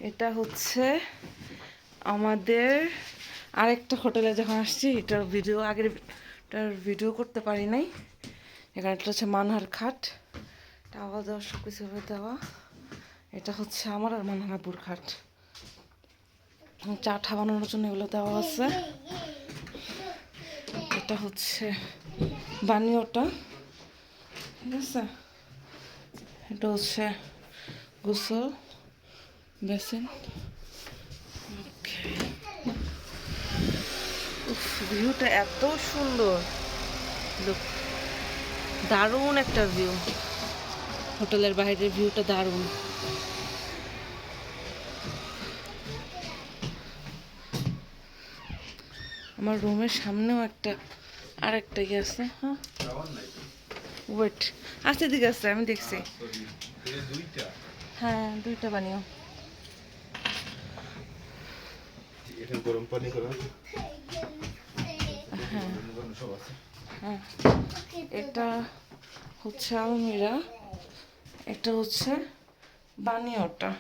এটা হচ্ছে আমাদের আরেকটা হোটেলে যখন আসছি, এটার ভিডিও করতে পারি নাই। এখানে এটা হচ্ছে মানহার খাট, টাওয়া দেওয়া সব কিছু দেওয়া। এটা হচ্ছে আমার আর মানহার আব্বুর খাট। চা ঠা বানানোর জন্য এগুলো দেওয়া আছে। এটা হচ্ছে বানিওটা, ঠিক আছে। এটা হচ্ছে গোসল বেসিন। ভিউটা এত সুন্দর, দারুণ একটা ভিউ। হোটেলের বাইরের ভিউটা দারুণ। আমার রুমের সামনেও আরেকটা ইয়ে আছে। হ্যাঁ ওয়েট আছে, দিকে আছে, আমি দেখছি। হ্যাঁ দুইটা বানিও। গরম পানি করা। হ্যাঁ হ্যাঁ, এটা হচ্ছে আলমিরা, এটা হচ্ছে বানিওটা,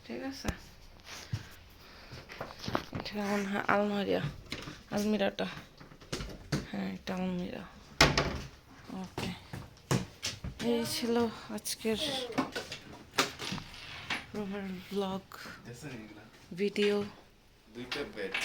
ঠিক আছে। এটা মনে হয় আলমিরাটা। হ্যাঁ এটা আলমিরা। ওকে, এই ছিল আজকের রুমের ব্লগ ভিডিও।